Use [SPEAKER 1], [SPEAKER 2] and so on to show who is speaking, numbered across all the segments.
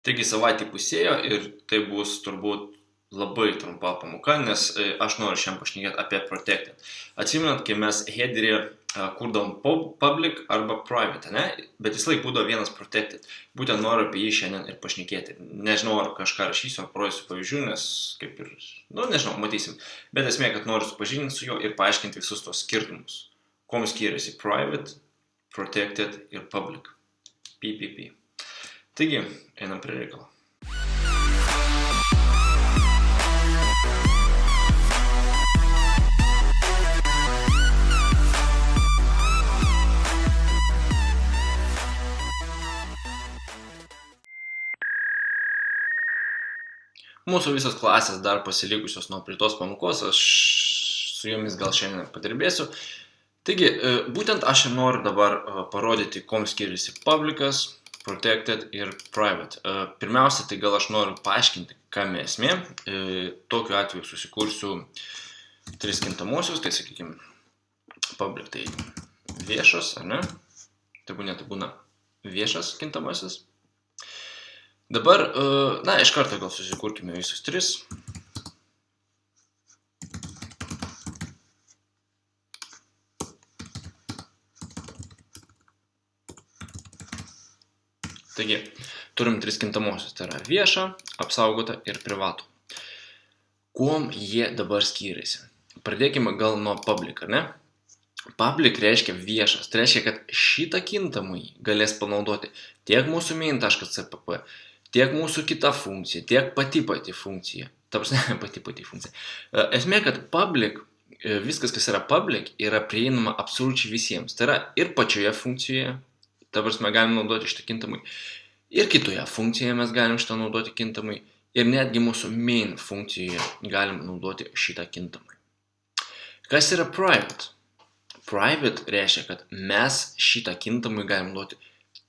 [SPEAKER 1] Taigi savaitė pusėjo ir tai bus turbūt labai trumpa pamoka, nes aš noriu šiandien pašnekėti apie protected. Atsimenat, kai mes headerį kurdavom public arba private, ne? Bet vis laik būdavo vienas protected. Būtent noriu apie jį šiandien ir pašnekėti. Nežinau, ar kažką rašysiu, ar parodysiu pavyzdžių, nes kaip ir, nežinau, matysim. Bet esmė, kad noriu supažindinti su juo ir paaiškinti visus tos skirtumus. Kuom skiriasi private, protected ir public. PPP. Taigi, einam prie reikalo. Mūsų visos klasės dar pasilikusios nuo praeitos pamokos, aš su jomis gal šiandien padirbėsiu. Taigi, būtent aš noriu dabar parodyti, kuom skiriasi publicas, protected ir private. Pirmiausia, tai gal aš noriu paaiškinti, kame esmė. Tokiu atveju susikursiu tris kintamosius, tai sakykime, public tai viešas, ar ne? Tai būna viešas kintamasis. Dabar, iš karto gal susikurkime visus tris. Taigi, turim tris kintamosius, tai yra vieša, apsaugota ir privatų. Kuom jie dabar skiriasi? Pradėkime gal nuo public, ar ne? Public reiškia viešas, tai reiškia, kad šitą kintamąjį galės panaudoti tiek mūsų main.cpp, tiek mūsų kita funkcija, tiek pati funkcija. Pati funkcija. Esmė, kad public, viskas, kas yra public, yra prieinama absoliučiai visiems. Tai yra ir pačioje funkcijoje, ta prasme, galim naudoti šitą kintamai. Ir kitoje funkcijoje mes galim šitą naudoti kintamai. Ir netgi mūsų main funkcijoje galim naudoti šitą kintamai. Kas yra private? Private reiškia, kad mes šitą kintamai galim naudoti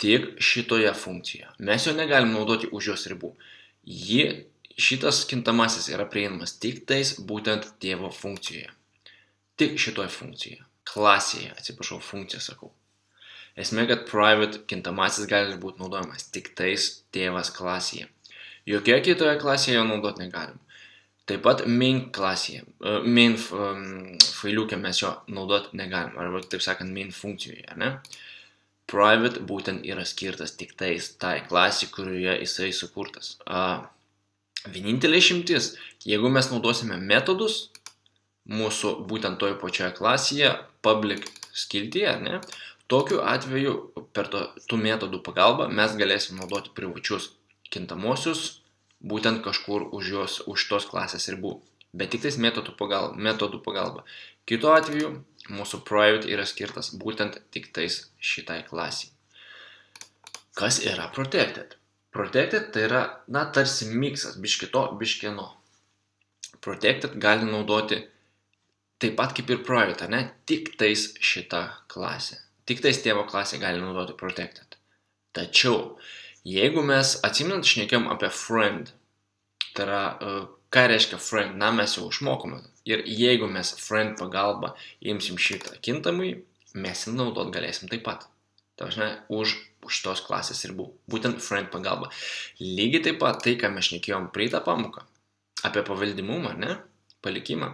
[SPEAKER 1] tik šitoje funkcijoje. Mes jo negalim naudoti už jos ribų. Šitas kintamasis yra prieinamas tik tais būtent tėvo funkcijoje. Tik šitoje funkcijoje. Klasėje, funkciją sakau. Esmė, kad private kintamasis gali būti naudojamas tik tais tėvas klasėje. Jokioje kitoje klasėje jo naudoti negalim. Taip pat main klasėje, main failiuke mes jo naudoti negalim, arba taip sakant main funkcijoje, ar ne? Private būtent yra skirtas tik tais tai klasė, kurioje jisai sukurtas. Vienintelė išimtis, jeigu mes naudosime metodus, mūsų būtent toje pačioje klasėje, public skiltyje, ar ne? Tokiu atveju per tų metodų pagalbą mes galėsim naudoti privačius kintamosius būtent kažkur už tos klasės ribų. Bet tik tais metodų pagalba. Kitu atveju mūsų private yra skirtas būtent tik tais šitai klasiai. Kas yra protected? Protected tai yra, tarsi miksas, biškito, biškieno. Protected gali naudoti taip pat kaip ir private, ne? Tik tais šitą klasę. Tik tais tėvo klasė gali naudoti protected. Tačiau, jeigu mes atsimenant šnekėjom apie friend, tai yra, ką reiškia friend, mes jau išmokome. Ir jeigu mes friend pagalba imsim šitą kintamai, mes jį naudot galėsim taip pat. Tai už tos klasės ribų. Būtent friend pagalba. Lygiai taip pat tai, ką mes šnekėjom praeitą pamoką apie paveldimumą, ne? Palikimą.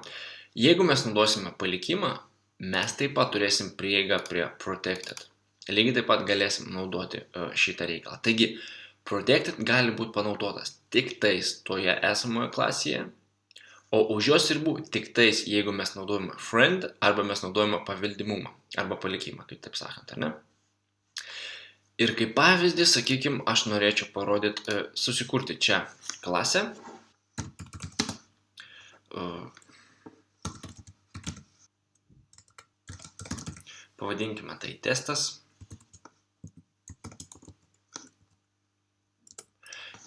[SPEAKER 1] Jeigu mes naudosime palikimą, mes taip pat turėsim prieigą prie protected. Lygiai taip pat galėsim naudoti šitą reikalą. Taigi, protected gali būti panaudotas tik tais toje esamoje klasėje, o už jos ribų tik tais, jeigu mes naudojame friend arba mes naudojame paveldimumą arba palikimą, kaip taip sakant, ar ne? Ir kaip pavyzdį, sakykime, aš norėčiau parodyti, susikurti čia klasę. Pavadinkime tai testas.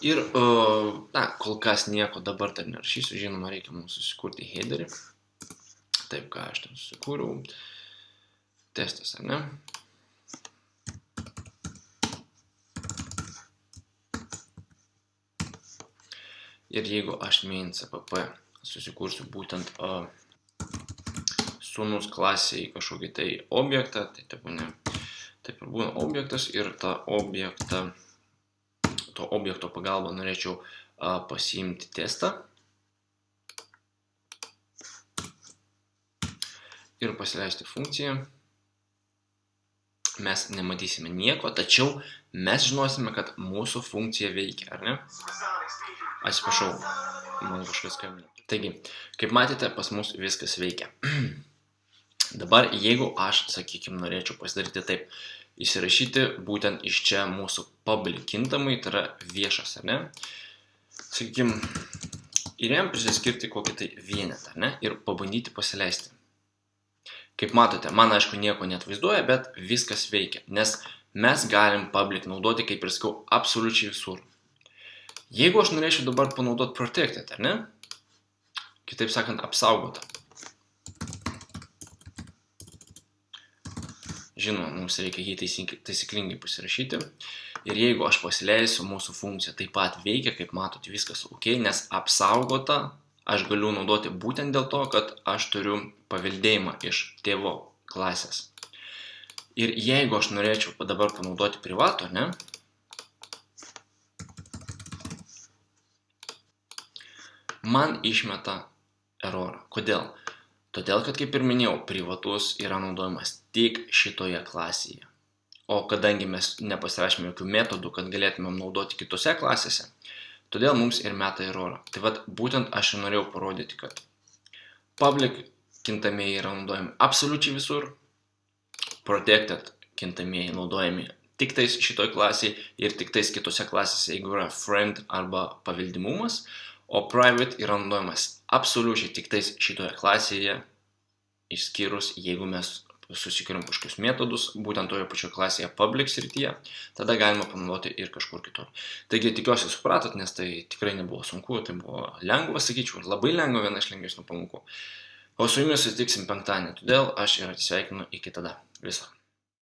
[SPEAKER 1] Ir, kol kas nieko dabar dar nerašysiu, žinoma, reikia mums susikurti headerį. Taip, ką aš ten susikūriau. Testas, ar ne? Ir jeigu aš main.cpp susikursiu būtent sūnus klasiai kažkokį tai objektą, tai taip ir būna objektas ir tą objektą to objekto pagalba norėčiau pasiimti testą ir pasileisti funkciją, mes nematysime nieko, tačiau mes žinosime, kad mūsų funkcija veikia, ar ne? Atsiprašau, man kažkas skambina. Taigi, kaip matėte, pas mus viskas veikia. Dabar, jeigu aš, sakykime, norėčiau pasidaryti taip, įsirašyti būtent iš čia mūsų public kintamai, tai yra viešas, ar ne? Sakykime, ir jam prisiskirti kokį tai vienetą, ar ne? Ir pabandyti pasileisti. Kaip matote, man aišku nieko neatvaizduoja, bet viskas veikia, nes mes galim public naudoti, kaip ir sakau, absoliučiai visur. Jeigu aš norėčiau dabar panaudoti protected, ar ne? Kitaip sakant, apsaugotą. Žinoma, mums reikia jį taisyklingai pasirašyti. Ir jeigu aš pasileisiu, mūsų funkcija taip pat veikia, kaip matote, viskas ok, nes apsaugota aš galiu naudoti būtent dėl to, kad aš turiu paveldėjimą iš tėvo klasės. Ir jeigu aš norėčiau dabar panaudoti privato, ne? Man išmeta errorą. Kodėl? Todėl, kad kaip ir minėjau, privatus yra naudojamas tik šitoje klasėje. O kadangi mes nepasirašėme jokių metodų, kad galėtumėm naudoti kitose klasėse, todėl mums ir meta errorą. Tai vat būtent aš ir norėjau parodyti, kad public kintamieji yra naudojami absoliučiai visur, protected kintamieji naudojami tik tais šitoj klasėje ir tik tais kitose klasėse, jeigu yra friend arba paveldimumas, o private yra naudojamas absoliučiai tik tais šitoje klasėje, išskyrus, jeigu mes susikuriam kažkokius metodus, būtent toje pačioje klasėje public srityje, tada galima panaudoti ir kažkur kitur. Taigi tikiuosi supratot, nes tai tikrai nebuvo sunku, tai buvo lengva, sakyčiau, ir labai lengva, viena iš lengvesnių pamokų. O su jumis susitiksim penktadienį, todėl aš ir atsisveikinu iki tada. Viso.